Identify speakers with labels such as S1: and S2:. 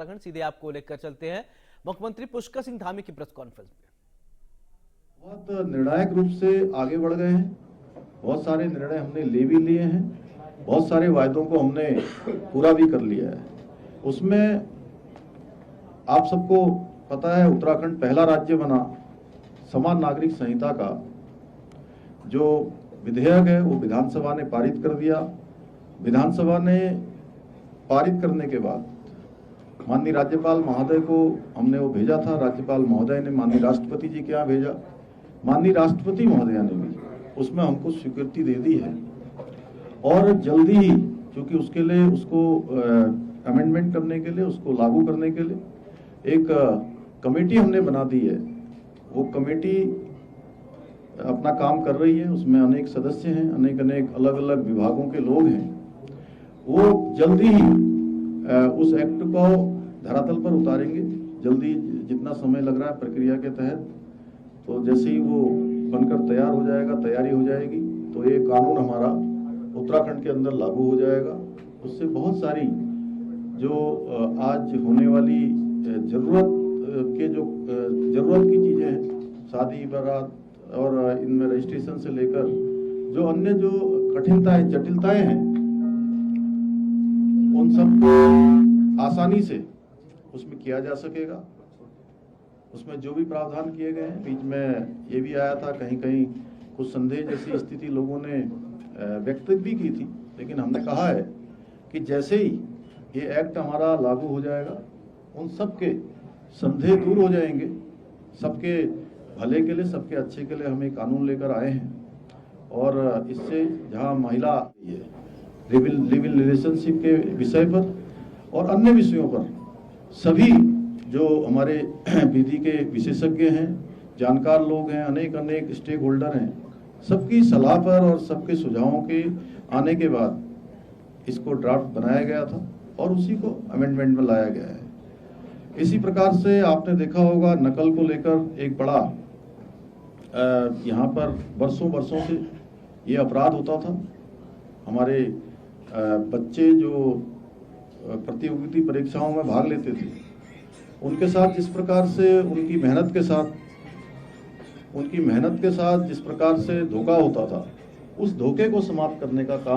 S1: उत्तराखंड। सीधे आपको लेकर चलते हैं मुख्यमंत्री पुष्कर सिंह धामी की प्रेस कॉन्फ्रेंस में।
S2: बहुत निर्णायक रूप से आगे बढ़ गए हैं। बहुत सारे निर्णय हमने ले भी लिए हैं, बहुत सारे वायदों को हमने पूरा भी कर लिया है। उसमें आप सबको पता है, उत्तराखंड पहला राज्य बना समान नागरिक संहिता का जो विधेयक है वो विधानसभा ने पारित कर दिया। विधानसभा ने पारित करने के बाद माननीय राज्यपाल महोदय को हमने वो भेजा था। राज्यपाल महोदय ने माननीय राष्ट्रपति जी के यहाँ भेजा। माननीय राष्ट्रपति महोदया ने भी उसमें हमको स्वीकृति दे दी है और जल्दी ही, क्योंकि उसके लिए उसको अमेंडमेंट करने के लिए, उसको लागू करने के लिए एक कमेटी हमने बना दी है। वो कमेटी अपना काम कर रही है। उसमें अनेक सदस्य हैं, अनेक अलग अलग विभागों के लोग हैं। वो जल्दी ही उस एक्ट को धरातल पर उतारेंगे। जल्दी, जितना समय लग रहा है प्रक्रिया के तहत, तो जैसे ही वो बनकर तैयार हो जाएगा, तैयारी हो जाएगी, तो ये कानून हमारा उत्तराखंड के अंदर लागू हो जाएगा। उससे बहुत सारी जो आज होने वाली जरूरत की चीजें हैं, शादी बारात और इनमें रजिस्ट्रेशन से लेकर जो अन्य जो कठिनताएं, जटिलताएं हैं, उन सबको आसानी से उसमें किया जा सकेगा। उसमें जो भी प्रावधान किए गए हैं, बीच में ये भी आया था कहीं कहीं कुछ संदेह जैसी स्थिति लोगों ने व्यक्त भी की थी, लेकिन हमने कहा है कि जैसे ही ये एक्ट हमारा लागू हो जाएगा, उन सबके संदेह दूर हो जाएंगे। सबके भले के लिए, सबके अच्छे के लिए हम एक कानून लेकर आए हैं और इससे जहां महिला लिव इन रिलेशनशिप के विषय पर और अन्य विषयों पर सभी जो हमारे विधि के विशेषज्ञ हैं, जानकार लोग हैं, अनेक स्टेक होल्डर हैं, सबकी सलाह पर और सबके सुझावों के आने के बाद इसको ड्राफ्ट बनाया गया था और उसी को अमेंडमेंट में लाया गया है। इसी प्रकार से आपने देखा होगा, नकल को लेकर एक बड़ा यहाँ पर वर्षों से ये अपराध होता था। हमारे बच्चे जो प्रतियोगिता परीक्षाओं में भाग लेते थे, उनके साथ जिस प्रकार से उनकी मेहनत के साथ जिस प्रकार से धोखा होता था, उस धोखे को समाप्त करने का काम